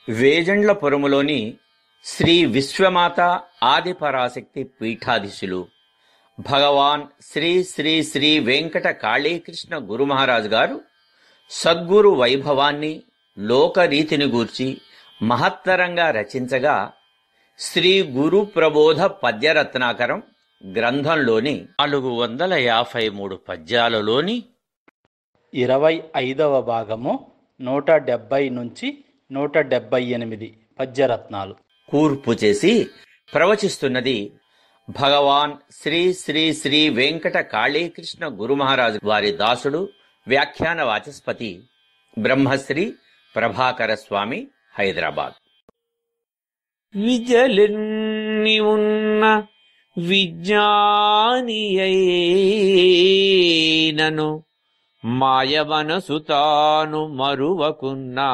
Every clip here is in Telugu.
వేజండ్లపురములోని శ్రీ విశ్వమాత ఆదిపరాశక్తి పీఠాధీశులు భగవాన్ శ్రీ శ్రీ శ్రీ వెంకట కాళీకృష్ణ గురుమహారాజు గారు సద్గురు వైభవాన్ని లోకరీతిని గూర్చి మహత్తరంగా రచించగా శ్రీ గురు ప్రబోధ పద్యరత్నాకరం గ్రంథంలోని 453 పద్యాలలోని 25వ భాగము 170 నుంచి 178 పద్యరత్నాలు కూర్పు చేసి ప్రవచిస్తున్నది భగవాన్ శ్రీ శ్రీ శ్రీ వెంకట కాళీకృష్ణ గురుమహారాజు వారి దాసుడు వ్యాఖ్యాన వాచస్పతి బ్రహ్మశ్రీ ప్రభాకర స్వామి, హైదరాబాద్. విజలెన్ని ఉన్న విజ్ఞానియైనను మాయ మనసు తాను మరువకున్నా.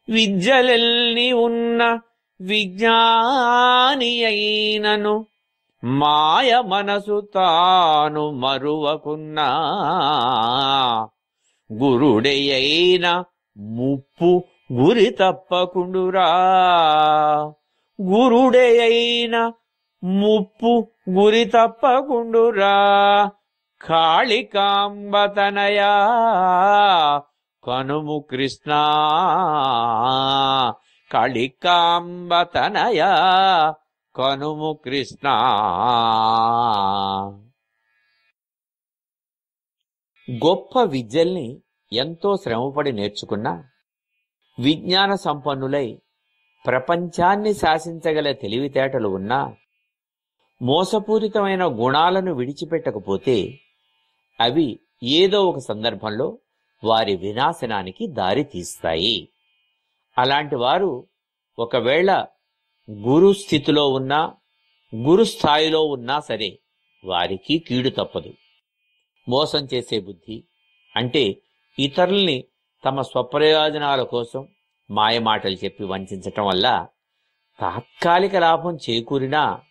విద్యలెల్ని ఉన్న విజ్ఞానియైనను మాయ మనసు తాను మరువకున్నా. గురుడైన ముప్పు గురి తప్పకుండురా. గురుడైన ముప్పు గురి తప్పకుండురా. కాళికాంబతనయా కనుము కృష్ణ. కాళికాంబతనయా కనుము కృష్ణ. గొప్ప విద్యల్ని ఎంతో శ్రమపడి నేర్చుకున్నా, విజ్ఞాన సంపన్నులై ప్రపంచాన్ని శాసించగల తెలివితేటలు ఉన్నా, మోసపూరితమైన గుణాలను విడిచిపెట్టకపోతే అవి ఏదో ఒక సందర్భంలో వారి వినాశనానికి దారి తీస్తాయి. అలాంటి వారు ఒకవేళ గురు స్థితిలో ఉన్నా, గురు స్థాయిలో ఉన్నా సరే వారికి కీడు తప్పదు. మోసం చేసే బుద్ధి అంటే ఇతరుల్ని తమ స్వప్రయోజనాల కోసం మాయమాటలు చెప్పి వంచటం వల్ల తాత్కాలిక లాభం చేకూరినా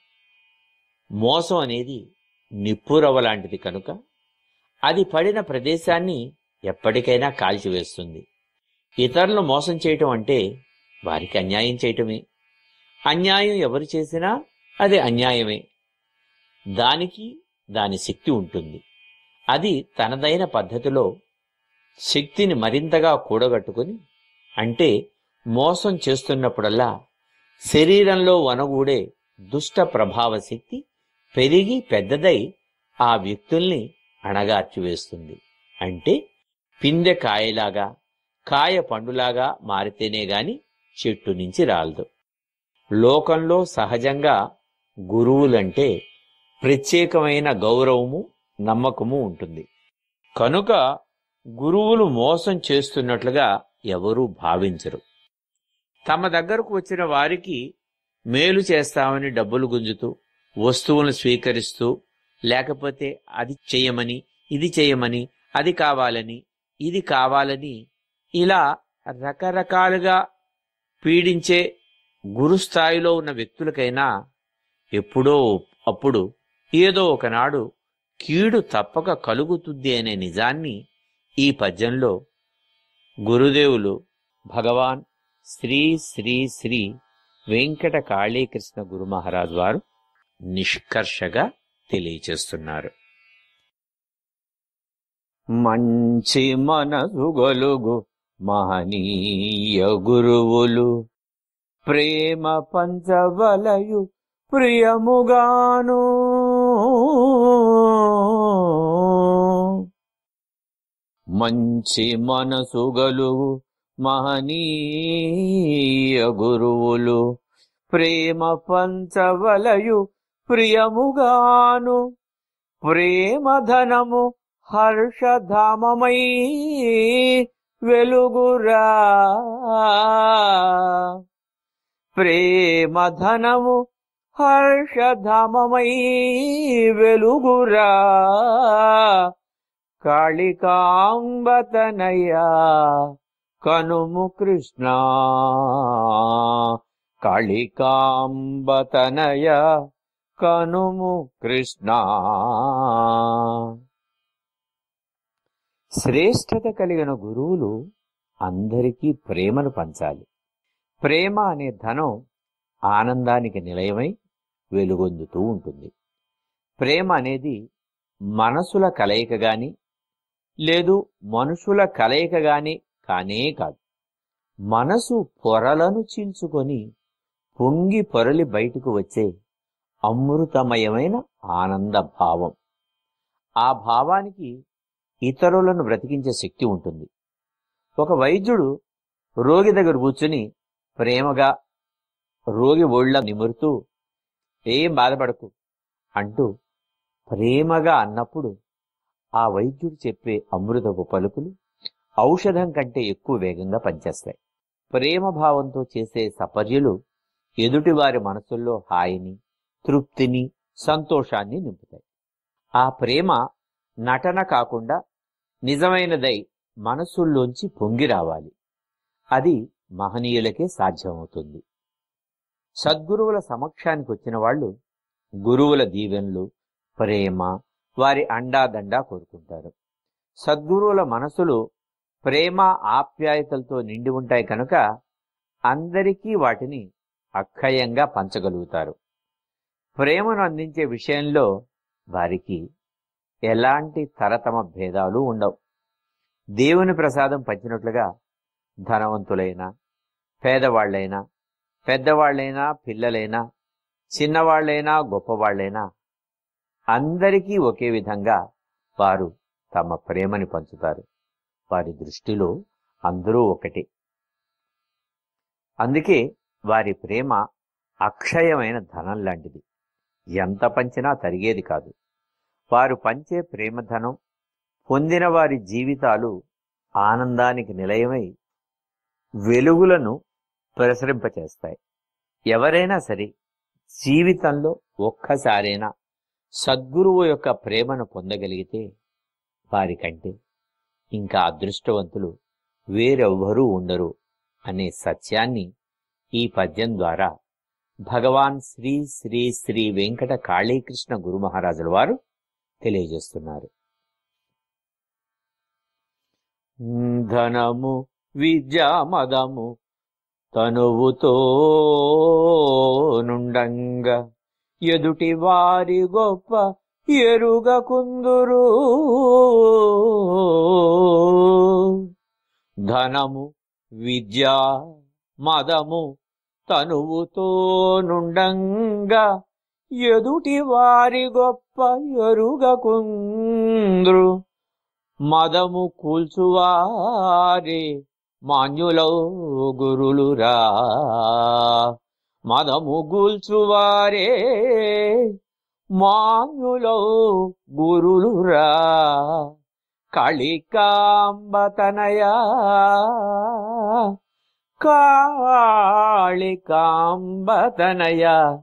మోసం అనేది నిప్పురవ్వ లాంటిది కనుక అది పడిన ప్రదేశాన్ని ఎప్పటికైనా కాల్చివేస్తుంది. ఇతరులను మోసం చేయటం అంటే వారికి అన్యాయం చేయటమే. అన్యాయం ఎవరు చేసినా అది అన్యాయమే. దానికి దాని శక్తి ఉంటుంది. అది తనదైన పద్ధతిలో శక్తిని మరింతగా కూడగట్టుకుని, అంటే మోసం చేస్తున్నప్పుడల్లా శరీరంలో వనగూడే దుష్ట ప్రభావ శక్తి పెరిగి పెద్దదై ఆ వ్యక్తుల్ని అణగార్చివేస్తుంది. అంటే పిందె కాయలాగా, కాయ పండులాగా మారితేనే గాని చెట్టు నుంచి రాలదు. లోకంలో సహజంగా గురువులంటే ప్రత్యేకమైన గౌరవము, నమ్మకము ఉంటుంది. కనుక గురువులు మోసం చేస్తున్నట్లుగా ఎవరూ భావించరు. తమ దగ్గరకు వచ్చిన వారికి మేలు చేస్తామని డబ్బులు గుంజుతూ, వస్తువులను స్వీకరిస్తూ, లేకపోతే అది చేయమని, ఇది చేయమని, అది కావాలని, ఇది కావాలని ఇలా రకరకాలుగా పీడించే గురుస్థాయిలో ఉన్న వ్యక్తులకైనా ఎప్పుడో అప్పుడు ఏదో ఒకనాడు కీడు తప్పక కలుగుతుంది అనే నిజాన్ని ఈ పద్యంలో గురుదేవులు భగవాన్ శ్రీ శ్రీ శ్రీ వెంకట కాళీకృష్ణ గురుమహారాజు వారు నిష్కర్షగా తెలియచేస్తున్నారు. మంచి మనసు గొలుగు మహనీయ గురువులు ప్రేమ పంచవలయు ప్రియముగాను. మంచి మనసు గలుగు మహనీయ గురువులు ప్రేమ పంచవలయు ప్రియముగాను. ప్రేమధనము హర్షధామమై వెలుగురా. ప్రేమధనము హర్షధామమై వెలుగురా. కాళికాంబతనయా కనుము కృష్ణ. కాళికాంబతనయా కనుము కృష్ణ. శ్రేష్టత కలిగిన గురువులు అందరికీ ప్రేమను పంచాలి. ప్రేమ అనే ధనం ఆనందానికి నిలయమై వెలుగొందుతూ ఉంటుంది. ప్రేమ అనేది మనసుల కలయిక గాని లేదు మనుషుల కలయిక గాని కానే కాదు. మనసు పొరలను చీల్చుకొని పొంగి పొరలి బయటకు వచ్చే అమృతమయమైన ఆనంద భావం. ఆ భావానికి ఇతరులను బ్రతికించే శక్తి ఉంటుంది. ఒక వైద్యుడు రోగి దగ్గర కూర్చుని ప్రేమగా రోగి ఒళ్ళ నిమురుతూ ఏం బాధపడకు అంటూ ప్రేమగా అన్నప్పుడు ఆ వైద్యుడు చెప్పే అమృతపు పలుకులు ఔషధం కంటే ఎక్కువ వేగంగా పనిచేస్తాయి. ప్రేమ భావంతో చేసే సపర్యలు ఎదుటివారి మనసుల్లో హాయిని, తృప్తిని, సంతోషాన్ని నింపుతాయి. ఆ ప్రేమ నటన కాకుండా నిజమైనదై మనసుల్లోంచి పొంగి రావాలి. అది మహనీయులకే సాధ్యమవుతుంది. సద్గురువుల సమక్షానికి వచ్చిన వాళ్ళు గురువుల దీవెనలు, ప్రేమ, వారి అండాదండా కోరుకుంటారు. సద్గురువుల మనసులు ప్రేమ ఆప్యాయతలతో నిండి ఉంటాయి కనుక అందరికీ వాటిని అక్షయంగా పంచగలుగుతారు. ప్రేమను అందించే విషయంలో వారికి ఎలాంటి తరతమ భేదాలు ఉండవు. దేవుని ప్రసాదం పంచినట్లుగా ధనవంతులైనా, పేదవాళ్లైనా, పెద్దవాళ్లైనా, పిల్లలైనా, చిన్నవాళ్లైనా, గొప్పవాళ్లైనా అందరికీ ఒకే విధంగా వారు తమ ప్రేమని పంచుతారు. వారి దృష్టిలో అందరూ ఒకటే. అందుకే వారి ప్రేమ అక్షయమైన ధనం లాంటిది. ఎంత పంచినా తరిగేది కాదు. వారు పంచే ప్రేమధనం పొందిన వారి జీవితాలు ఆనందానికి నిలయమై వెలుగులను ప్రసరింపచేస్తాయి. ఎవరైనా సరే జీవితంలో ఒక్కసారైనా సద్గురువు యొక్క ప్రేమను పొందగలిగితే వారికంటే ఇంకా అదృష్టవంతులు వేరెవ్వరూ ఉండరు అనే సత్యాన్ని ఈ పద్యం ద్వారా భగవాన్ శ్రీ శ్రీ శ్రీ వెంకట కాళీకృష్ణ గురు మహారాజుల వారు తెలియజేస్తున్నారు. ధనము విద్యామదము తనువుతో నుండంగా ఎదుటి వారి గొప్ప ఎరుగకుందురు. ధనము విద్యా మదము తనువుతో నుండంగా ఎదుటి వారి గొప్ప ఎరుగకుందురు. మదము కూల్చువారే మాన్యులౌ గురులురా. మదము గూల్చువారే మాన్యులౌ గురులురా. కాళికాంబతనయా కాళికాంబతనయా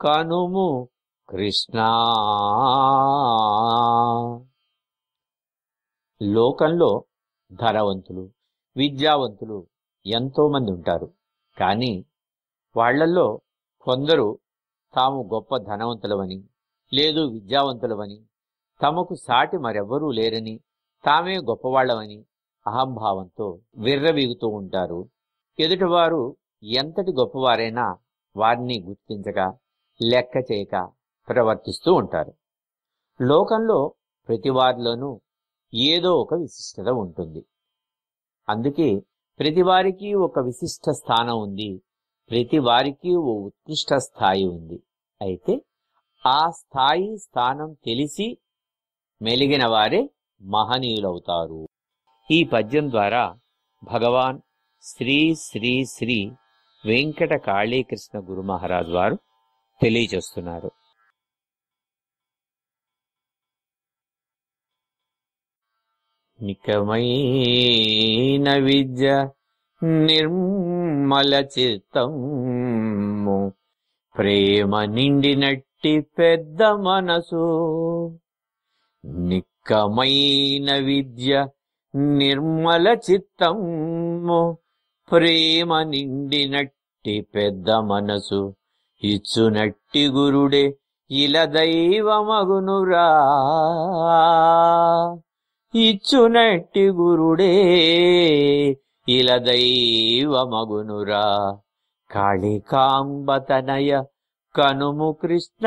కనుము కృష్ణ. లోకంలో ధనవంతులు, విద్యావంతులు ఎంతో మంది ఉంటారు. కానీ వాళ్లల్లో కొందరు తాము గొప్ప ధనవంతులవని, లేదు విద్యావంతులవని, తమకు సాటి మరెవ్వరూ లేరని, తామే గొప్పవాళ్లవని అహంభావంతో విర్రవీగుతూ ఉంటారు. ఎదుటివారు ఎంతటి గొప్పవారైనా వారిని గుర్తించక, లెక్క చేయక ప్రవర్తిస్తూ ఉంటారు. లోకంలో ప్రతి వారిలోనూ ఏదో ఒక విశిష్టత ఉంటుంది. అందుకే ప్రతి వారికి ఒక విశిష్ట స్థానం ఉంది. ప్రతి వారికి ఓ ఉత్కృష్ట స్థాయి ఉంది. అయితే ఆ స్థాయి స్థానం తెలిసి మెలిగిన వారే మహనీయులవుతారు. ఈ పద్యం ద్వారా భగవాన్ శ్రీ శ్రీ శ్రీ వెంకట కాళీకృష్ణ గురు మహారాజ్ వారు తెలియజేస్తున్నారు. నికమైన విద్య నిర్మల చిత్తము ప్రేమ నిండినట్టి పెద్ద మనసు. నిక్కమైన విద్య నిర్మల చిత్తము ప్రేమ నిండినట్టి పెద్ద మనసు. ఇచ్చునట్టి గురుడే ఇల దైవమగునురా. ఇచ్చునట్టి గురుడే ఇలదైవమగునురా కాళికాంబతనయ కనుము కృష్ణ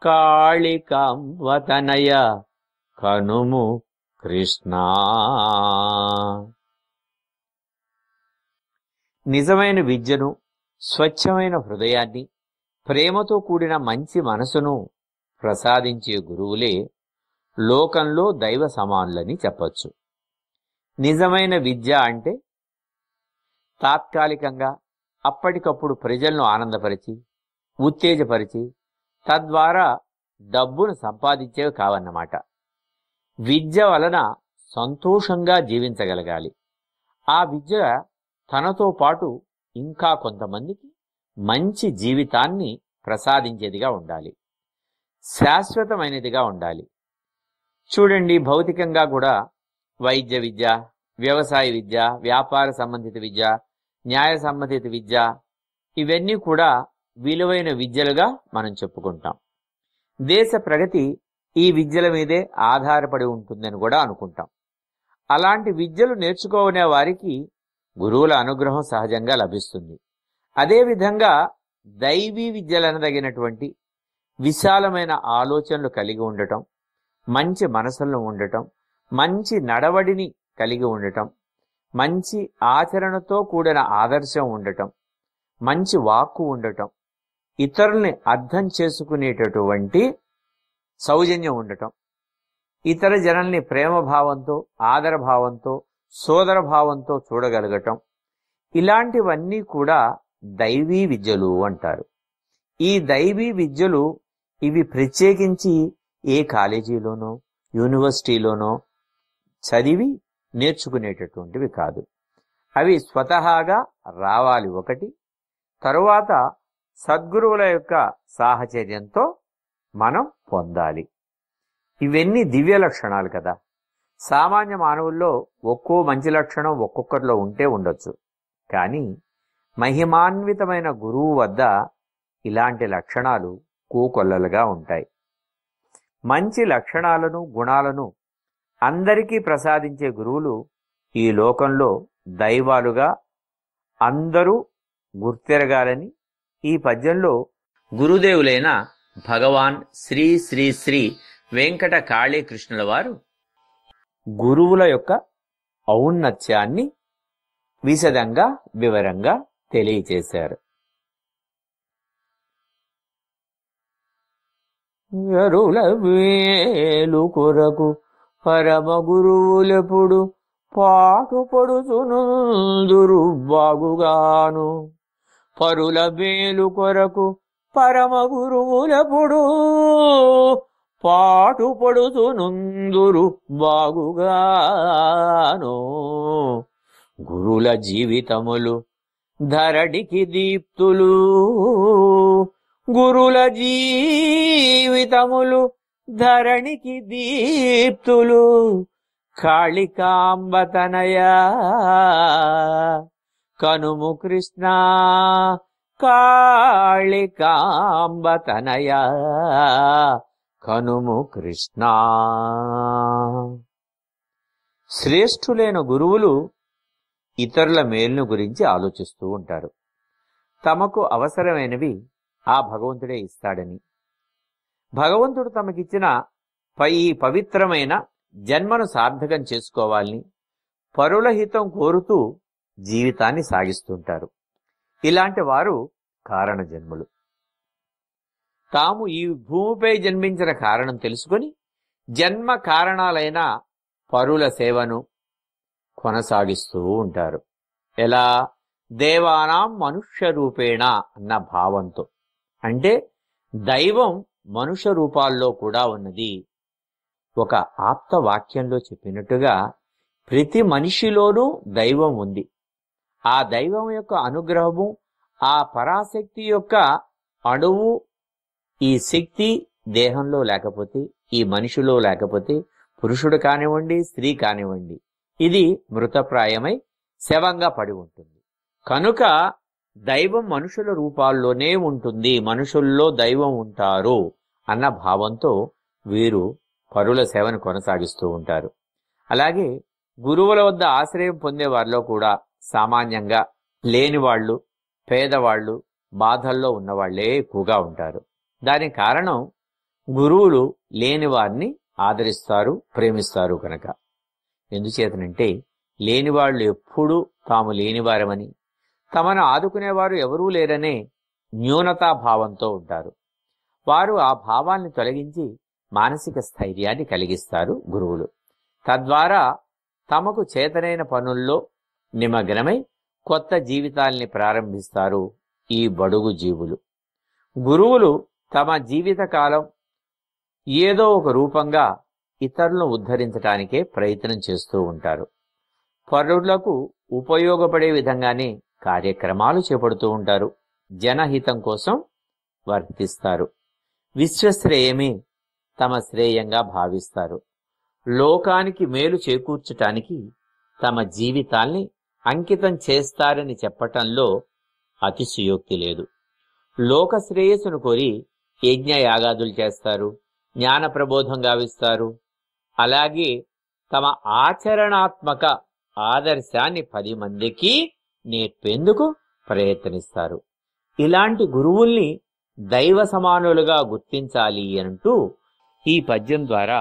కాళికాంబతనయ కనుము కృష్ణ. నిజమైన విద్యను, స్వచ్ఛమైన హృదయాన్ని, ప్రేమతో కూడిన మంచి మనసును ప్రసాదించే గురువులే లోకంలో దైవ సమానులని చెప్పచ్చు. నిజమైన విద్య అంటే తాత్కాలికంగా అప్పటికప్పుడు ప్రజలను ఆనందపరిచి, ఉత్తేజపరిచి, తద్వారా డబ్బును సంపాదించేవి కావన్నమాట. విద్య వలన సంతోషంగా జీవించగలగాలి. ఆ విద్య తనతో పాటు ఇంకా కొంతమందికి మంచి జీవితాన్ని ప్రసాదించేదిగా ఉండాలి, శాశ్వతమైనదిగా ఉండాలి. చూడండి, భౌతికంగా కూడా వైద్య విద్య, వ్యవసాయ విద్య, వ్యాపార సంబంధిత విద్య, న్యాయ సంబంధిత విద్య, ఇవన్నీ కూడా విలువైన విద్యలుగా మనం చెప్పుకుంటాం. దేశ ప్రగతి ఈ విద్యల మీదే ఆధారపడి ఉంటుందని కూడా అనుకుంటాం. అలాంటి విద్యలు నేర్చుకోనే వారికి గురువుల అనుగ్రహం సహజంగా లభిస్తుంది. అదేవిధంగా దైవీ విద్యలనదగినటువంటి విశాలమైన ఆలోచనలు కలిగి ఉండటం, మంచి మనసులను ఉండటం, మంచి నడవడిని కలిగి ఉండటం, మంచి ఆచరణతో కూడిన ఆదర్శం ఉండటం, మంచి వాక్కు ఉండటం, ఇతరుల్ని అర్థం చేసుకునేటటువంటి సౌజన్యం ఉండటం, ఇతర జనాల్ని ప్రేమభావంతో, ఆదరభావంతో, సోదరభావంతో చూడగలగటం, ఇలాంటివన్నీ కూడా దైవీ విద్యలు అంటారు. ఈ దైవీ విద్యలు ఇవి ప్రత్యేకించి ఏ కాలేజీలోనో యూనివర్సిటీలోనో చదివి నేర్చుకునేటటువంటివి కాదు. అవి స్వతహాగా రావాలి ఒకటి, తరువాత సద్గురువుల యొక్క సాహచర్యంతో మనం పొందాలి. ఇవన్నీ దివ్య లక్షణాలు కదా. సామాన్య మానవుల్లో ఒక్కో మంచి లక్షణం ఒక్కొక్కరిలో ఉంటే ఉండొచ్చు, కానీ మహిమాన్వితమైన గురువు వద్ద ఇలాంటి లక్షణాలు కోకొల్లలుగా ఉంటాయి. మంచి లక్షణాలను, గుణాలను అందరికీ ప్రసాదించే గురువులు ఈ లోకంలో దైవాలుగా అందరూ గుర్తెరగాలని ఈ పద్యంలో గురుదేవులైన భగవాన్ శ్రీ శ్రీ శ్రీ వెంకట కాళీకృష్ణుల వారు గురువుల యొక్క ఔన్నత్యాన్ని విశదంగా వివరంగా తెలియచేశారు. ఎరుల వేలు కొరకు పరమ గురువులెప్పుడు పాటుపడుచునుందురు బాగుగాను. పరుల వేలు కొరకు పరమ గురువులెప్పుడు పాటుపడుచునుందురు బాగుగాను. గురుల జీవితములు ధరణికి దీప్తులు, గురుల జీవితములు ధరణికి దీప్తులు. కాళికాంబతనయ కనుము కృష్ణ, కాళికాంబతనయ కనుము కృష్ణ. శ్రేష్ఠులైన గురువులు ఇతరుల మేలును గురించి ఆలోచిస్తూ ఉంటారు. తమకు అవసరమైనవి ఆ భగవంతుడే ఇస్తాడని, భగవంతుడు తమకిచ్చిన ఈ పవిత్రమైన జన్మను సార్థకం చేసుకోవాలని పరుల హితం కోరుతూ జీవితాన్ని సాగిస్తుంటారు. ఇలాంటి వారు కారణ జన్ములు. తాము ఈ భూమిపై జన్మించిన కారణం తెలుసుకొని జన్మ కారణాలైన పరుల సేవను కొనసాగిస్తూ ఉంటారు. ఎలా? దేవానాం మనుష్య రూపేణ అన్న భావంతో. అంటే దైవం మనుష్య రూపాల్లో కూడా ఉన్నది. ఒక ఆప్త వాక్యంలో చెప్పినట్టుగా ప్రతి మనిషిలోనూ దైవం ఉంది. ఆ దైవం యొక్క అనుగ్రహము, ఆ పరాశక్తి యొక్క అణువు, ఈ శక్తి దేహంలో లేకపోతే, ఈ మనిషిలో లేకపోతే, పురుషుడు కానివ్వండి, స్త్రీ కానివ్వండి, ఇది మృతప్రాయమై శవంగా పడి ఉంటుంది. కనుక దైవం మనుషుల రూపాల్లోనే ఉంటుంది, మనుషుల్లో దైవం ఉంటారు అన్న భావంతో వీరు పరుల సేవను కొనసాగిస్తూ ఉంటారు. అలాగే గురువుల వద్ద ఆశ్రయం పొందే వారిలో కూడా సామాన్యంగా లేనివాళ్ళు, పేదవాళ్ళు, బాధల్లో ఉన్నవాళ్లే ఎక్కువగా ఉంటారు. దానికి కారణం గురువులు లేని వారిని ఆదరిస్తారు, ప్రేమిస్తారు కనుక. ఎందుచేతనంటే లేనివాళ్లు ఎప్పుడూ తాము లేనివారమని, తమను ఆదుకునేవారు ఎవరూ లేరనే న్యూనతాభావంతో ఉంటారు. వారు ఆ భావాన్ని తొలగించి మానసిక స్థైర్యాన్ని కలిగిస్తారు గురువులు. తద్వారా తమకు చేతనైన పనుల్లో నిమగ్నమై కొత్త జీవితాల్ని ప్రారంభిస్తారు ఈ బడుగు జీవులు. గురువులు తమ జీవితకాలం ఏదో ఒక రూపంగా ఇతరులను ఉద్ధరించటానికే ప్రయత్నం చేస్తూ ఉంటారు. పరులకు ఉపయోగపడే విధంగానే కార్యక్రమాలు చేపడుతూ ఉంటారు. జనహితం కోసం వర్తిస్తారు. విశ్వశ్రేయమే తమ శ్రేయంగా భావిస్తారు. లోకానికి మేలు చేకూర్చటానికి తమ జీవితాల్ని అంకితం చేస్తారని చెప్పటంలో అతిశయోక్తి లేదు. లోక శ్రేయస్సును కోరి యజ్ఞయాగాదులు చేస్తారు, జ్ఞాన ప్రబోధం గావిస్తారు. అలాగే తమ ఆచరణాత్మక ఆదర్శాన్ని 10 మందికి నేర్పేందుకు ప్రయత్నిస్తారు. ఇలాంటి గురువుల్ని దైవ సమానులుగా గుర్తించాలి అంటూ ఈ పద్యం ద్వారా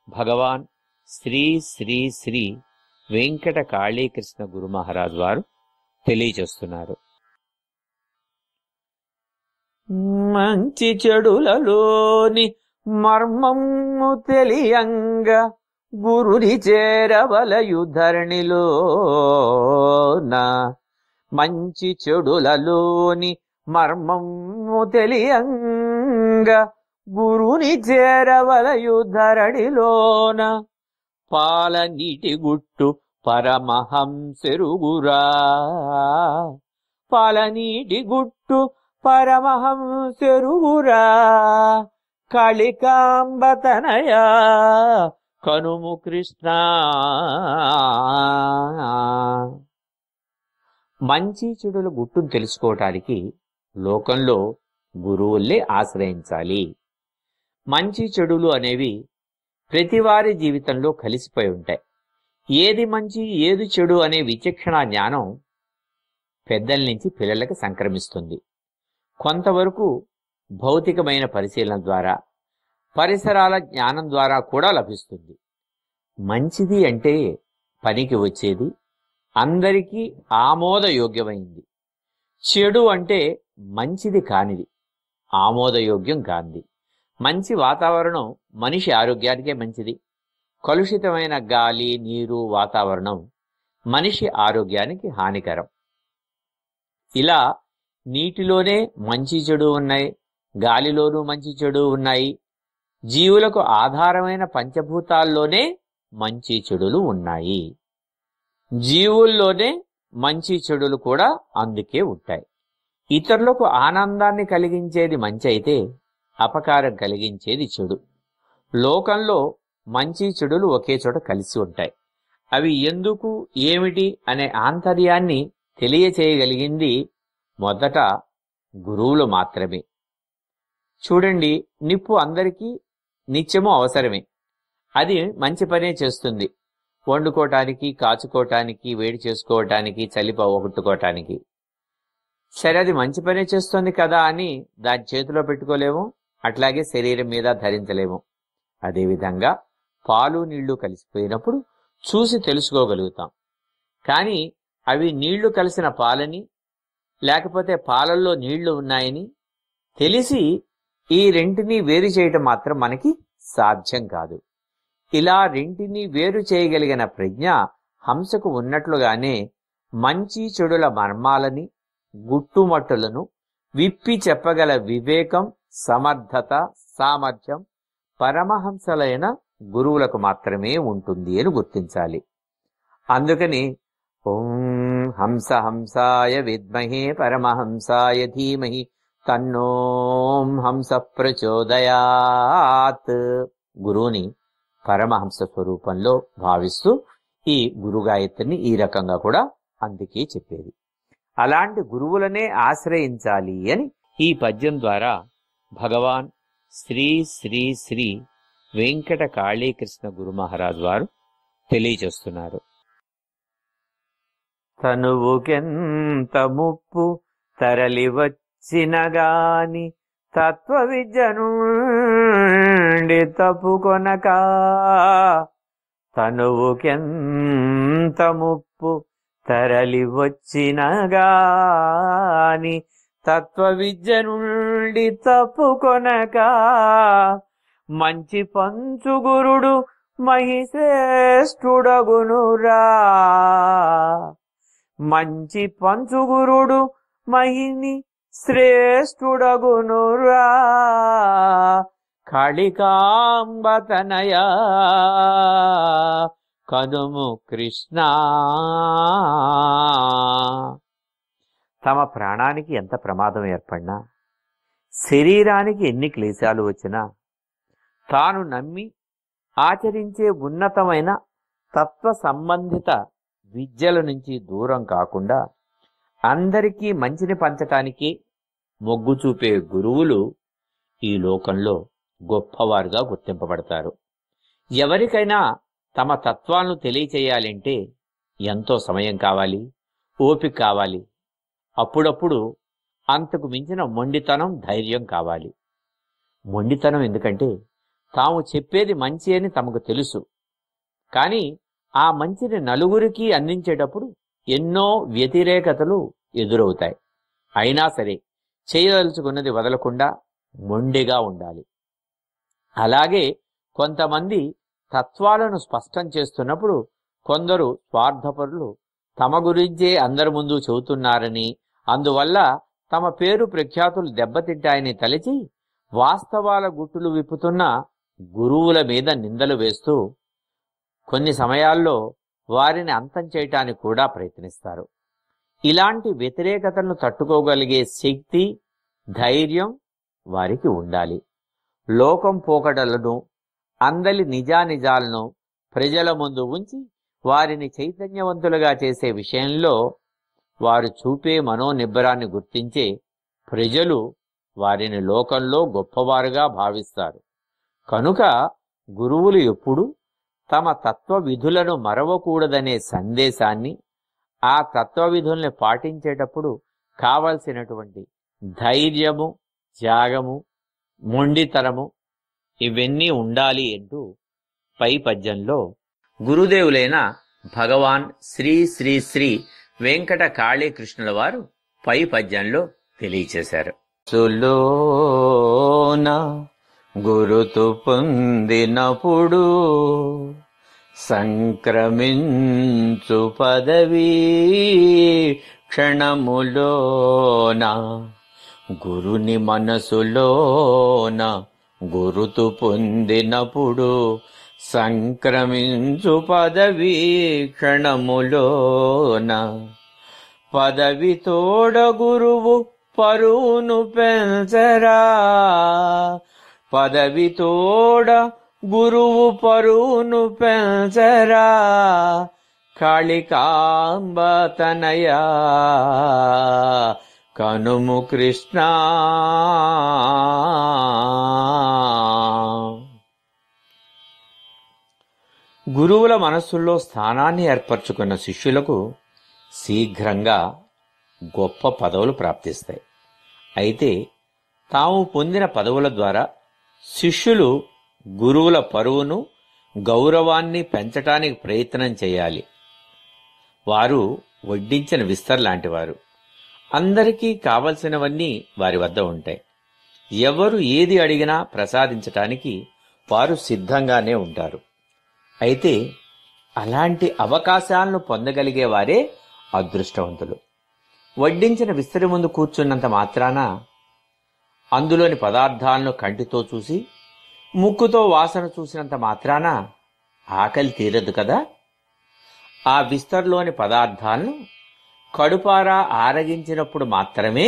భగవాన్ శ్రీ శ్రీ శ్రీ వెంకట కాళీకృష్ణ గురు మహారాజ్ వారు తెలియజేస్తున్నారు. మంచి చెడులలోని మర్మము తెలియంగా గురుని చేరవలయు ధరణిలోన. మంచి చెడులలోని మర్మము తెలియంగా గురుని చేరవలయు ధరణిలోన. పాల నీటి గుట్టు పరమహంసెరుగురా. పాల నీటి గుట్టు పరమహంసెరుగురా. కాళికాంబతనయా కనుము కృష్ణ. మంచి చెడుల గుట్టును తెలుసుకోవటానికి లోకంలో గురువుల్ని ఆశ్రయించాలి. మంచి చెడులు అనేవి ప్రతివారి జీవితంలో కలిసిపోయి ఉంటాయి. ఏది మంచి ఏది చెడు అనే విచక్షణ జ్ఞానం పెద్దల నుంచి పిల్లలకు సంక్రమిస్తుంది. కొంతవరకు భౌతికమైన పరిశీలన ద్వారా, పరిసరాల జ్ఞానం ద్వారా కూడా లభిస్తుంది. మంచిది అంటే పనికి వచ్చేది, అందరికీ ఆమోదయోగ్యమైంది. చెడు అంటే మంచిది కానిది, ఆమోదయోగ్యం కానిది. మంచి వాతావరణం మనిషి ఆరోగ్యానికే మంచిది. కలుషితమైన గాలి, నీరు, వాతావరణం మనిషి ఆరోగ్యానికి హానికరం. ఇలా నీటిలోనే మంచి చెడు ఉన్నాయి, గాలిలోనూ మంచి చెడు ఉన్నాయి. జీవులకు ఆధారమైన పంచభూతాల్లోనే మంచి చెడులు ఉన్నాయి. జీవుల్లోనే మంచి చెడులు కూడా అందుకే ఉంటాయి. ఇతరులకు ఆనందాన్ని కలిగించేది మంచి అయితే అపకారం కలిగించేది చెడు. లోకంలో మంచి చెడులు ఒకే చోట కలిసి ఉంటాయి. అవి ఎందుకు, ఏమిటి అనే ఆంతర్యాన్ని తెలియచేయగలిగింది మొదట గురువులు మాత్రమే. చూడండి, నిప్పు అందరికీ నిత్యము అవసరమే. అది మంచి పనే చేస్తుంది. వండుకోవటానికి, కాచుకోవటానికి, వేడి చేసుకోవటానికి, చలి పోగొట్టుకోవటానికి. సరే, అది మంచి పనే చేస్తుంది కదా అని దాని చేతిలో పెట్టుకోలేము, అట్లాగే శరీరం మీద ధరించలేము. అదేవిధంగా పాలు నీళ్లు కలిసిపోయినప్పుడు చూసి తెలుసుకోగలుగుతాం. కానీ అవి నీళ్లు కలిసిన పాలని, లేకపోతే పాలల్లో నీళ్లు ఉన్నాయని తెలిసి ఈ రెంటిని వేరు చేయటం మాత్రం మనకి సాధ్యం కాదు. ఇలా రెంటిని వేరు చేయగలిగిన ప్రజ్ఞ హంసకు ఉన్నట్లుగానే మంచి చెడుల మర్మాలని, గుట్టుమట్టులను విప్పి చెప్పగల వివేకం, సమర్థత, సామర్థ్యం పరమహంసలైన గురువులకు మాత్రమే ఉంటుంది అని గుర్తించాలి. అందుకని ఓం హంస హంసాయ విద్మహే పరమహంసాయ ధీమహి తన్నోం హంస ప్రచోదయాత్. గురువుని పరమహంస స్వరూపంలో భావిస్తూ ఈ గురుగాయత్రిని ఈ రకంగా కూడా అందుకే చెప్పేది. అలాంటి గురువులనే ఆశ్రయించాలి అని ఈ పద్యం ద్వారా భగవాన్ శ్రీ శ్రీ శ్రీ వెంకట కాళీకృష్ణ గురు మహారాజ్ వారు తెలియచేస్తున్నారు. తనువుకెంత ముప్పు తరలి వచ్చినగాని తత్వ విద్య నుండి తప్పుకొనక, తనువుకెంత ముప్పు తరలి వచ్చినగాని తత్వ విద్య నుండి తప్పుకొనక, మంచి పంచుగురుడు మహిశ్రేష్ఠుడగునురా, మంచి పంచుగురుడు మహిని శ్రేష్ఠుడగునురా, కాళికాంబతనయ కనుము కృష్ణ. తమ ప్రాణానికి ఎంత ప్రమాదం ఏర్పడినా, శరీరానికి ఎన్ని క్లేశాలు వచ్చినా, తాను నమ్మి ఆచరించే ఉన్నతమైన తత్వ సంబంధిత విద్యల నుంచి దూరం కాకుండా అందరికీ మంచిని పంచటానికి మొగ్గు చూపే గురువులు ఈ లోకంలో గొప్పవారుగా గుర్తింపబడతారు. ఎవరికైనా తమ తత్వాలను తెలియచేయాలంటే ఎంతో సమయం కావాలి, ఓపిక కావాలి. అప్పుడప్పుడు అంతకు మించిన మొండితనం, ధైర్యం కావాలి. మొండితనం ఎందుకంటే తాము చెప్పేది మంచి అని తమకు తెలుసు, కానీ ఆ మంచిని నలుగురికి అందించేటప్పుడు ఎన్నో వ్యతిరేకతలు ఎదురవుతాయి. అయినా సరే చేయదలుచుకున్నది వదలకుండా మొండిగా ఉండాలి. అలాగే కొంతమంది తత్వాలను స్పష్టం చేస్తున్నప్పుడు కొందరు స్వార్థపరులు తమ గురించే అందరి ముందు చెబుతున్నారని, అందువల్ల తమ పేరు ప్రఖ్యాతులు దెబ్బతింటాయని తలచి వాస్తవాల గుట్టులు విప్పుతున్న గురువుల మీద నిందలు వేస్తూ కొన్ని సమయాల్లో వారిని అంతం చేయటానికి కూడా ప్రయత్నిస్తారు. ఇలాంటి వ్యతిరేకతలను తట్టుకోగలిగే శక్తి, ధైర్యం వారికి ఉండాలి. లోకం పోకడలను, అందలి నిజానిజాలను ప్రజల ముందు ఉంచి వారిని చైతన్యవంతులుగా చేసే విషయంలో వారు చూపే మనోనిబ్బరాన్ని గుర్తించే ప్రజలు వారిని లోకంలో గొప్పవారుగా భావిస్తారు. కనుక గురువులు ఎప్పుడూ తమ తత్వ విధులను మరవకూడదనే సందేశాన్ని, ఆ తత్వ విధుల్ని పాటించేటప్పుడు కావలసినటువంటి ధైర్యము, త్యాగము, మొండితనము ఇవన్నీ ఉండాలి అంటూ పై పద్యంలో గురుదేవులైన భగవాన్ శ్రీ శ్రీ శ్రీ వెంకట కాళీకృష్ణుల వారు పై పద్యంలో తెలియచేశారు. సులోన గురుతు పొందినప్పుడు సంక్రమించు పదవీ క్షణములోన, గురుని మనసులోన గురుతు పొందినప్పుడు సంక్రమించు పదవీ క్షణములోన, పదవి తోడ గురువు పరువును పెంచరా, పదవి తోడ గురువు పరువును పెంచరా, కాళికాంబతనయ కనుము కృష్ణ. గురువుల మనస్సుల్లో స్థానాన్ని ఏర్పరచుకున్న శిష్యులకు శీఘ్రంగా గొప్ప పదవులు ప్రాప్తిస్తాయి. అయితే తాము పొందిన పదవుల ద్వారా శిష్యులు గురువుల పరువును, గౌరవాన్ని పెంచటానికి ప్రయత్నం చేయాలి. వారు వడ్డించిన విస్తర్ లాంటివారు. అందరికీ కావలసినవన్నీ వారి వద్ద ఉంటాయి. ఎవరు ఏది అడిగినా ప్రసాదించటానికి వారు సిద్ధంగానే ఉంటారు. అయితే అలాంటి అవకాశాలను పొందగలిగే వారే అదృష్టవంతులు. వడ్డించిన విస్తరి ముందు కూర్చున్నంత మాత్రాన, అందులోని పదార్థాలను కంటితో చూసి ముక్కుతో వాసన చూసినంత మాత్రాన ఆకలి తీరదు కదా. ఆ విస్తర్లోని పదార్థాలను కడుపారా ఆరగించినప్పుడు మాత్రమే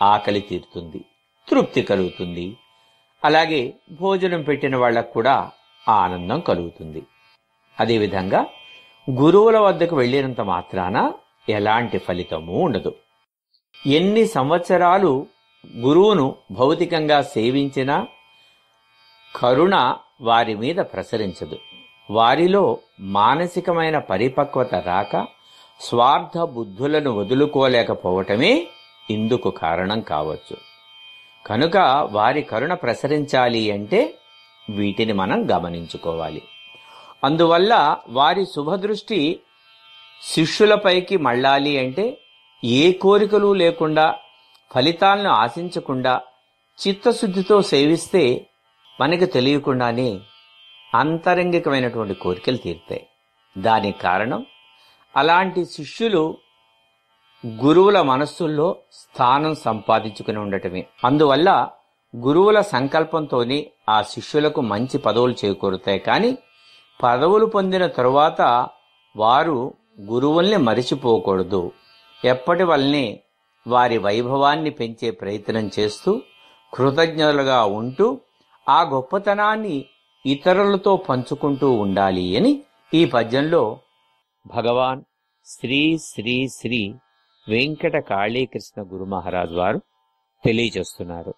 ఆకలి తీరుతుంది, తృప్తి కలుగుతుంది. అలాగే భోజనం పెట్టిన వాళ్లకు కూడా ఆనందం కలుగుతుంది. అదేవిధంగా గురువుల వద్దకు వెళ్ళినంత మాత్రాన ఎలాంటి ఫలితమూ ఉండదు. ఎన్ని సంవత్సరాలు గురువును భౌతికంగా సేవించినా కరుణ వారి మీద ప్రసరించదు. వారిలో మానసికమైన పరిపక్వత రాక స్వార్థ బుద్ధులను వదులుకోలేకపోవటమే ఇందుకు కారణం కావచ్చు. కనుక వారి కరుణ ప్రసరించాలి అంటే వీటిని మనం గమనించుకోవాలి. అందువల్ల వారి శుభదృష్టి శిష్యులపైకి మళ్ళాలి అంటే ఏ కోరికలు లేకుండా, ఫలితాలను ఆశించకుండా చిత్తశుద్ధితో సేవిస్తే మనకు తెలియకుండానే అంతరంగికమైనటువంటి కోరికలు తీరుతాయి. దానికి కారణం అలాంటి శిష్యులు గురువుల మనస్సుల్లో స్థానం సంపాదించుకుని ఉండటమే. అందువల్ల గురువుల సంకల్పంతోనే ఆ శిష్యులకు మంచి పదవులు చేకూరుతాయి. కానీ పదవులు పొందిన తరువాత వారు గురువుల్ని మరిచిపోకూడదు. ఎప్పటి వల్లనే వారి వైభవాన్ని పెంచే ప్రయత్నం చేస్తూ కృతజ్ఞులుగా ఉంటూ ఆ గొప్పతనాన్ని ఇతరులతో పంచుకుంటూ ఉండాలి అని ఈ పద్యంలో భగవాన్ శ్రీ శ్రీ శ్రీ వెంకట కాళీకృష్ణ గురు మహారాజ్ వారు తెలియజేస్తున్నారు.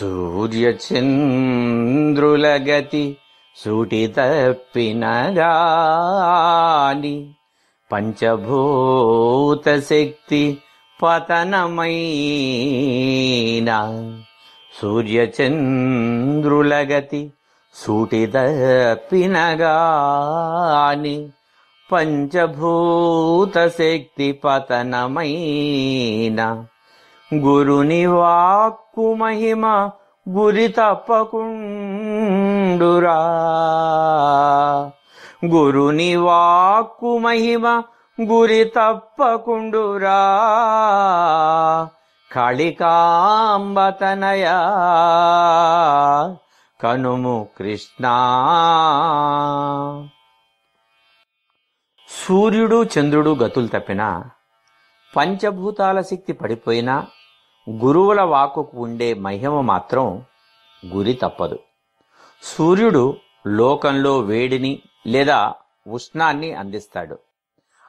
సూర్యచంద్రుల గతి సూటి తప్పినగాని పంచభూత శక్తి పతనమైన సూర్యచంద్రుల గతి సూటి తప్పినగాని పంచభూత శక్తి పతనమైన గురుని వాక్కు మహిమ గురి తప్పకుండురా. గురుని వాక్కు మహిమ గురి తప్పకుండురా. కాళికాంబతనయా కనుము కృష్ణ. సూర్యుడు చంద్రుడు గతులు తప్పినా, పంచభూతాల శక్తి పడిపోయినా గురువుల వాక్కుకు ఉండే మహిమ మాత్రం గురి తప్పదు. సూర్యుడు లోకంలో వేడిని లేదా ఉష్ణాన్ని అందిస్తాడు.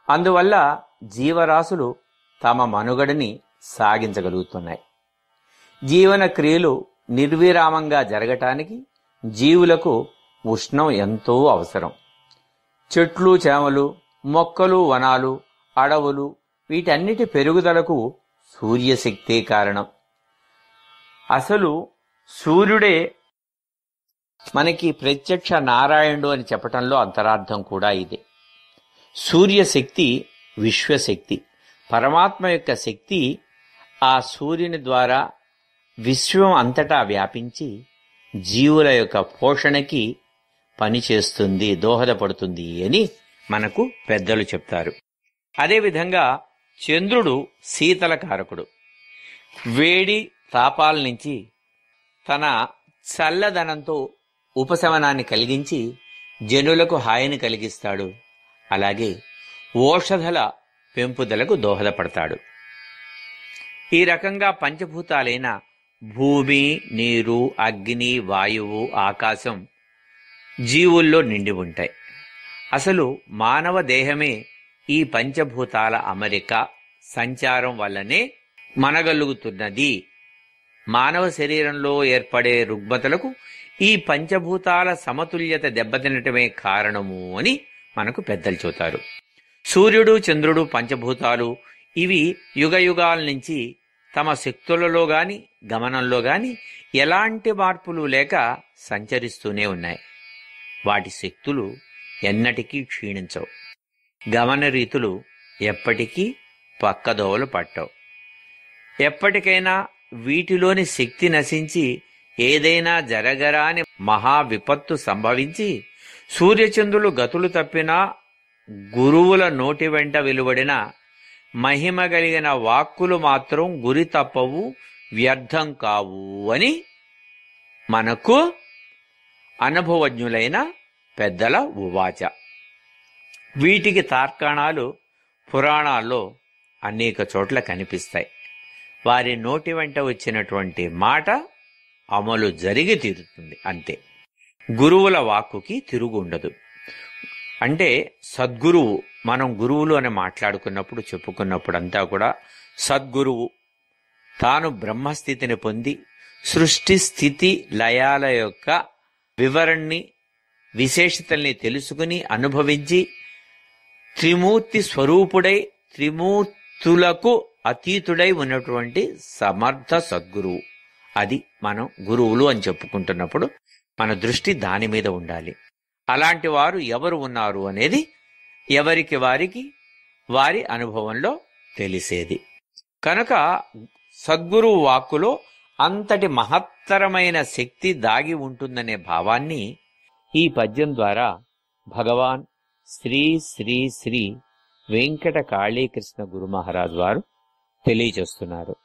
అందువల్ల జీవరాశులు తమ మనుగడని సాగించగలుగుతున్నాయి. జీవన క్రియలు నిర్విరామంగా జరగటానికి జీవులకు ఉష్ణం ఎంతో అవసరం. చెట్లు చేమలు, మొక్కలు వనాలు, అడవులు వీటన్నిటి పెరుగుదలకు సూర్యశక్తే కారణం. అసలు సూర్యుడే మనకి ప్రత్యక్ష నారాయణుడు అని చెప్పటంలో అంతరార్థం కూడా ఇదే. సూర్యశక్తి విశ్వశక్తి, పరమాత్మ యొక్క శక్తి ఆ సూర్యుని ద్వారా విశ్వం అంతటా వ్యాపించి జీవుల యొక్క పోషణకి పనిచేస్తుంది, దోహదపడుతుంది అని మనకు పెద్దలు చెప్తారు. అదేవిధంగా చంద్రుడు శీతల కారకుడు. వేడి తాపాల నుంచి తన చల్లదనంతో ఉపశమనాన్ని కలిగించి జనులకు హాయిని కలిగిస్తాడు. అలాగే ఓషధల పెంపుదలకు దోహదపడతాడు. ఈ రకంగా పంచభూతాలైన భూమి, నీరు, అగ్ని, వాయువు, ఆకాశం జీవుల్లో నిండి ఉంటాయి. అసలు మానవ దేహమే ఈ పంచభూతాల అమరిక, సంచారం వల్లనే మనగలుగుతున్నది. మానవ శరీరంలో ఏర్పడే రుగ్మతలకు ఈ పంచభూతాల సమతుల్యత దెబ్బతినటమే కారణము అని మనకు పెద్దలు చెబుతారు. సూర్యుడు, చంద్రుడు పంచభూతాలు ఇవి యుగయుగాల నుంచి తమ శక్తులలో గాని గమనంలో గాని ఎలాంటి మార్పులు లేక సంచరిస్తూనే ఉన్నాయి. వాటి శక్తులు ఎన్నటికీ క్షీణించవు. గమన రీతులు ఎప్పటికీ పక్కదోవలు పట్టవు. ఎప్పటికైనా వీటిలోని శక్తి నశించి ఏదైనా జరగరాని మహా విపత్తు సంభవించి సూర్యచంద్రులు గతులు తప్పినా గురువుల నోటి వెంట వెలువడిన మహిమ కలిగిన వాక్కులు మాత్రం గురి తప్పవు, వ్యర్థం కావు అని మనకు అనుభవజ్ఞులైన పెద్దల ఉవాచ. వీటికి తార్కాణాలు పురాణాల్లో అనేక చోట్ల కనిపిస్తాయి. వారి నోటి వెంట వచ్చినటువంటి మాట అమలు జరిగి తీరుతుంది, అంతే. గురువుల వాక్కుకి తిరుగు ఉండదు. అంటే సద్గురువు, మనం గురువులు అని మాట్లాడుకున్నప్పుడు చెప్పుకున్నప్పుడు అంతా కూడా సద్గురువు తాను బ్రహ్మస్థితిని పొంది సృష్టి స్థితి లయాల యొక్క వివరణని, విశేషతల్ని తెలుసుకుని అనుభవించి త్రిమూర్తి స్వరూపుడై త్రిమూర్తులకు అతీతుడై ఉన్నటువంటి సమర్థ సద్గురువు. అది మనం గురువులు అని చెప్పుకుంటున్నప్పుడు మన దృష్టి దాని మీద ఉండాలి. అలాంటి వారు ఎవరు ఉన్నారు అనేది ఎవరికి వారి అనుభవంలో తెలిసేది. కనుక సద్గురువు వాక్కులో అంతటి మహత్తరమైన శక్తి దాగి ఉంటుందనే భావాన్ని ఈ పద్యం ద్వారా భగవాన్ శ్రీ శ్రీ శ్రీ వెంకట కాళీకృష్ణ గురు మహారాజ్ వారు తెలియజేస్తున్నారు.